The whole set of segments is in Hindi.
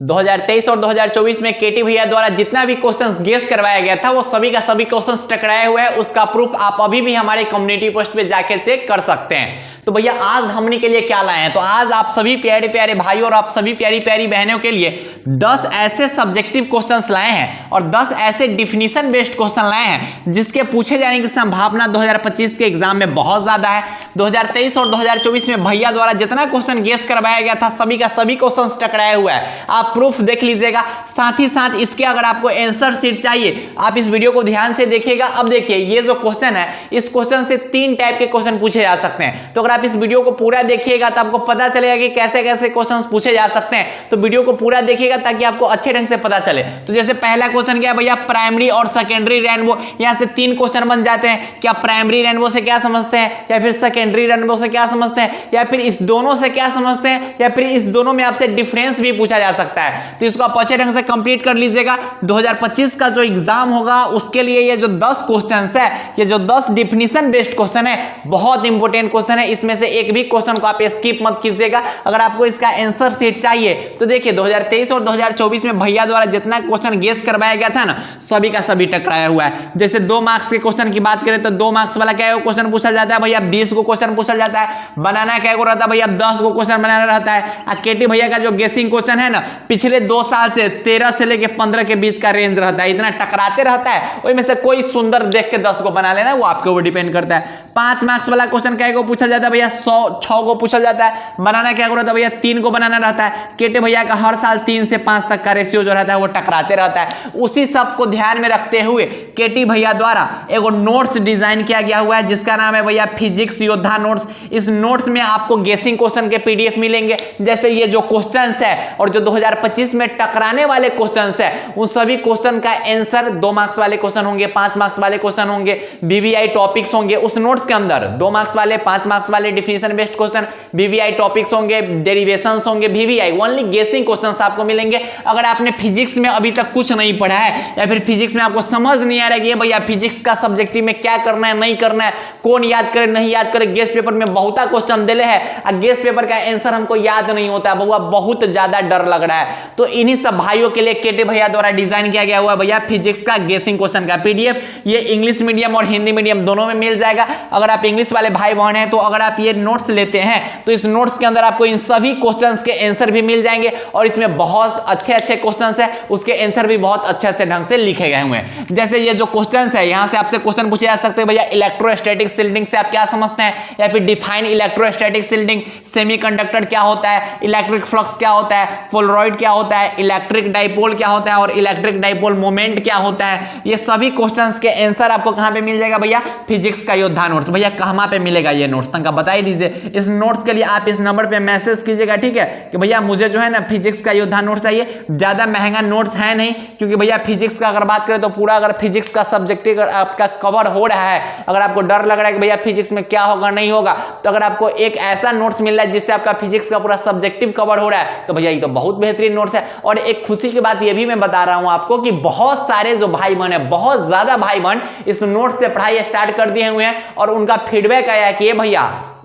2023 और 2024 में केटी भैया द्वारा जितना भी क्वेश्चंस गेस करवाया गया था वो सभी का सभी क्वेश्चंस टकराए हुए हैं। उसका प्रूफ आप अभी भी हमारे कम्युनिटी पोस्ट पे जाके चेक कर सकते हैं। तो भैया आज हमने के लिए क्या लाए हैं, तो आज आप सभी प्यारे प्यारे भाइयों और आप सभी प्यारी प्यारी बहनों के लिए 10 ऐसे सब्जेक्टिव क्वेश्चंस लाए हैं और 10 ऐसे डिफिनीशन बेस्ड क्वेश्चन लाए हैं जिसके पूछे जाने की संभावना 2025 के एग्जाम में बहुत ज्यादा है। 2023 और 2024 में भैया द्वारा जितना क्वेश्चन गेस करवाया गया था सभी का सभी क्वेश्चन टकराया हुआ है। आप प्रूफ देख लीजिएगा, साथ ही साथ इसके अगर आपको आंसर शीट चाहिए आप इस वीडियो को ध्यान से देखिएगा। अब देखिए ये जो क्वेश्चन है इस क्वेश्चन से 3 टाइप के क्वेश्चन पूछे जा सकते हैं। तो अगर आप इस वीडियो को पूरा देखिएगा तो आपको पता चलेगा कि कैसे कैसे क्वेश्चंस पूछे जा सकते हैं। तो वीडियो को पूरा देखिएगा ताकि आपको अच्छे ढंग से पता चले। तो जैसे पहला क्वेश्चन क्या है भैया, प्राइमरी और सेकेंडरी रेनबो। यहां से 3 क्वेश्चन बन जाते हैं। क्या प्राइमरी रेनबो से क्या समझते हैं, या फिर सेकेंडरी रेनबो से क्या समझते हैं, या फिर इस दोनों से क्या समझते हैं, या फिर इस दोनों में आपसे डिफरेंस भी पूछा जा सकता है। तो इसको आप अच्छे ढंग से कंप्लीट कर लीजिएगा। 2025 का जो एग्जाम होगा उसके लिए ये जो 10 क्वेश्चन है, ये जो 10 डिफिनीशन बेस्ड क्वेश्चन है बहुत इंपॉर्टेंट क्वेश्चन है। इसमें से एक भी क्वेश्चन को आप स्किप मत कीजिएगा। अगर आपको इसका आंसर शीट चाहिए तो देखिए 2023 और 2024 में भैया द्वारा जितना क्वेश्चन गेस करवाया गया था ना सभी का सभी टकराया हुआ है। जैसे 2 मार्क्स के क्वेश्चन की बात करें तो 2 मार्क्स वाला क्या क्वेश्चन पूछा जाता है भैया, 20 को क्वेश्चन पूछा जाता है। बनाना क्या रहता है भैया, 10 को क्वेश्चन बनाना रहता है। केटी भैया का जो गेसिंग क्वेश्चन है ना पिछले 2 साल से 13 से लेके 15 के बीच का रेंज रहता है। इतना टकराते रहता है, उसमें से कोई सुंदर देख के 10 को बना लेना, वो आपके ऊपर डिपेंड करता है। 5 मार्क्स वाला क्वेश्चन क्या को पूछा जाता है भैया, 6 को पूछा जाता है। बनाना क्या रहता है भैया, 3 को बनाना रहता है। केटे भैया का हर साल 3 से 5 तक का रेशियो जो रहता है वो टकराते रहता है। उसी सब को ध्यान में रखते हुए केटी भैया द्वारा एक नोट्स डिजाइन किया गया हुआ है जिसका नाम है भैया फिजिक्स योद्धा नोट्स। इस नोट्स में आपको गेसिंग क्वेश्चन के पीडीएफ मिलेंगे। जैसे ये जो क्वेश्चंस है और जो 2025 में टकराने वाले क्वेश्चंस है उन सभी क्वेश्चन का आंसर 2 मार्क्स वाले क्वेश्चन होंगे, 5 मार्क्स वाले क्वेश्चन होंगे, बीवीआई टॉपिक्स होंगे उस नोट्स के अंदर। 2 मार्क्स वाले, 5 मार्क्स वाले definition based question, BVI topics होंगे, डेरिवेशंस होंगे, बीवीआई ओनली गेसिंग क्वेश्चंस आपको मिलेंगे। अगर आपने फिजिक्स में अभी तक कुछ नहीं पढ़ा है या फिर फिजिक्स में आपको समझ नहीं आ रहा है कि भैया फिजिक्स का सब्जेक्टिव में क्या करना है नहीं करना है, कौन याद करे नहीं याद करे, गेस्ट पेपर में बहुत क्वेश्चन दिले है और गेस्ट पेपर का आंसर हमको याद नहीं होता है, बहुआ बहुत ज्यादा डर लग रहा है। तो इन्हीं सब भाइयों के लिए केटे भैया द्वारा डिजाइन किया गया हुआ भैया फिजिक्स का गेसिंग क्वेश्चन का पीडीएफ। ये इंग्लिश मीडियम और हिंदी मीडियम दोनों में मिल जाएगा। अगर आप इंग्लिश वाले भाई बहन हैं तो अगर आप ये नोट्स लेते हैं तो इस नोट्स के अंदर आपको इन सभी क्वेश्चंस के आंसर भी मिल जाएंगे और इसमें बहुत अच्छे अच्छे क्वेश्चंस है, उसके आंसर भी बहुत अच्छे से ढंग से लिखे गए हुए हैं। जैसे ये जो क्वेश्चंस है यहां से आपसे क्वेश्चन पूछे जा सकते हैं भैया, इलेक्ट्रोस्टैटिक शील्डिंग से आप क्या समझते हैं, या फिर डिफाइन इलेक्ट्रोस्टैटिक शील्डिंग, सेमीकंडक्टर क्या होता है, इलेक्ट्रिक फ्लक्स क्या होता है, पोलरॉइड क्या होता है, इलेक्ट्रिक डाइपोल क्या होता है और इलेक्ट्रिक डाइपोल मोमेंट क्या होता है। ये सभी क्वेश्चंस के आंसर आपको कहां पे मिल जाएगा भैया, फिजिक्स का योद्धा नोट्स। भैया कहां पे मिलेगा ये नोट्स, तंका बता दीजिए। इस नोट्स के लिए आप इस नंबर पे मैसेज कीजिएगा, ठीक है, कि भैया मुझे जो है ना फिजिक्स का योद्धा नोट्स चाहिए। ज्यादा महंगा नोट्स है नहीं, क्योंकि भैया फिजिक्स का अगर बात करें तो पूरा अगर फिजिक्स का सब्जेक्ट आपका कवर हो रहा है, अगर आपको डर लग रहा है कि भैया फिजिक्स में क्या होगा नहीं होगा, तो अगर आपको एक ऐसा नोट्स मिल रहा है जिससे आपका फिजिक्स का पूरा सब्जेक्टिव कवर हो रहा है तो भैया ये तो बहुत बेहतरीन नोट्स है। और एक खुशी की बात ये भी मैं बता रहा हूं आपको कि बहुत सारे जो भाई बहन है, बहुत ज्यादा भाई बहन इस नोट्स से पढ़ाई स्टार्ट कर दिए हुए हैं और उनका फीडबैक आया है कि भैया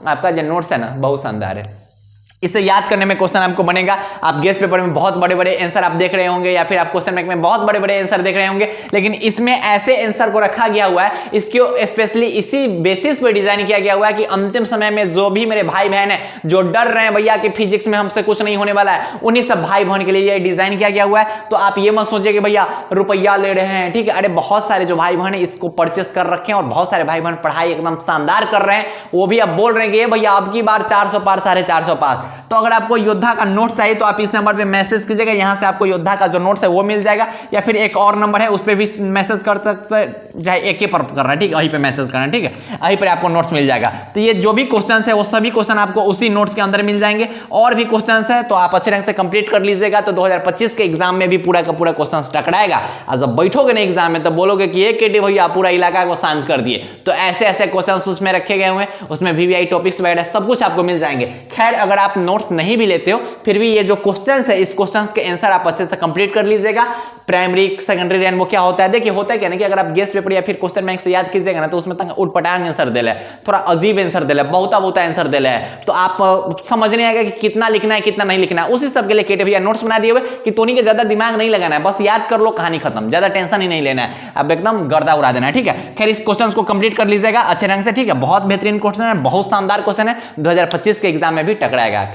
आपका जो नोट्स है ना बहुत शानदार है, इसे याद करने में क्वेश्चन आपको बनेगा। आप गेस्ट पेपर में बहुत बड़े बड़े आंसर आप देख रहे होंगे या फिर आप क्वेश्चन बैंक में बहुत बड़े बड़े आंसर देख रहे होंगे, लेकिन इसमें ऐसे आंसर को रखा गया हुआ है, इसको स्पेशली इसी बेसिस पे डिजाइन किया गया हुआ है कि अंतिम समय में जो भी मेरे भाई बहन है जो डर रहे हैं भैया कि फिजिक्स में हमसे कुछ नहीं होने वाला है, उन्हीं सब भाई बहन के लिए ये डिजाइन किया गया हुआ है। तो आप ये मत सोचिए कि भैया रुपया ले रहे हैं, ठीक है, अरे बहुत सारे जो भाई बहन है इसको परचेस कर रखे हैं और बहुत सारे भाई बहन पढ़ाई एकदम शानदार कर रहे हैं, वो भी अब बोल रहे हैं कि ये भैया अब की बार 400 पार 450 पास। तो अगर आपको योद्धा का नोट चाहिए तो आप इस नंबर पे मैसेज कीजिएगा, यहां से आपको योद्धा का जो नोट्स है वो मिल जाएगा, या फिर एक और नंबर है उस पर भी मैसेज कर सकते हैं, चाहे एक ही पर करना है, ठीक है, वहीं पे मैसेज करना, ठीक है, वहीं पर आपको नोट्स मिल जाएगा। तो ये जो भी क्वेश्चन है वो सभी क्वेश्चन आपको उसी नोट्स के अंदर मिल जाएंगे। और भी क्वेश्चन है तो आप अच्छे ढंग से कंप्लीट कर लीजिएगा, तो 2025 के एग्जाम में भी पूरा का पूरा क्वेश्चन टकराएगा। और जब बैठोगे ना एग्जाम में तो बोलोगे कि एक केटी भैया पूरा इलाका को शांत कर दिए। तो ऐसे ऐसे क्वेश्चन उसमें रखे गए हुए हैं, उसमें वीवीआई टॉपिक्स वगैरह सब कुछ आपको मिल जाएंगे। खैर अगर आप नोट्स नहीं भी लेते हो फिर भी ये जो क्वेश्चंस है इस क्वेश्चंस के आंसर आप अच्छे से कंप्लीट कर लीजिएगा। प्राइमरी सेकेंडरी रैंक वो क्या होता है, देखिए होता है क्या ना कि अगर आप गेस्ट पेपर या फिर क्वेश्चन बैंक से याद कीजिएगा ना तो उसमें तंग उटपटांग आंसर देले है, थोड़ा अजीब आंसर देले है, बहुत आंसर देले है, तो आप समझ नहीं आएगा कि कितना लिखना है कितना नहीं लिखना है। उसी सब के लिए केटे भैया नोट्स बना दिए हुए कि तोनी के ज्यादा दिमाग नहीं लगाना है, बस याद कर लो कहानी खत्म, ज्यादा टेंशन ही नहीं लेना है, अब एकदम गर्दा उड़ा देना है। ठीक है, खैर इस क्वेश्चन को कंप्लीट कर लीजिएगा अच्छे ढंग से। ठीक है, बहुत बेहतरीन क्वेश्चन है, बहुत शानदार क्वेश्चन है, 2025 के एग्जाम में भी टकराएगा।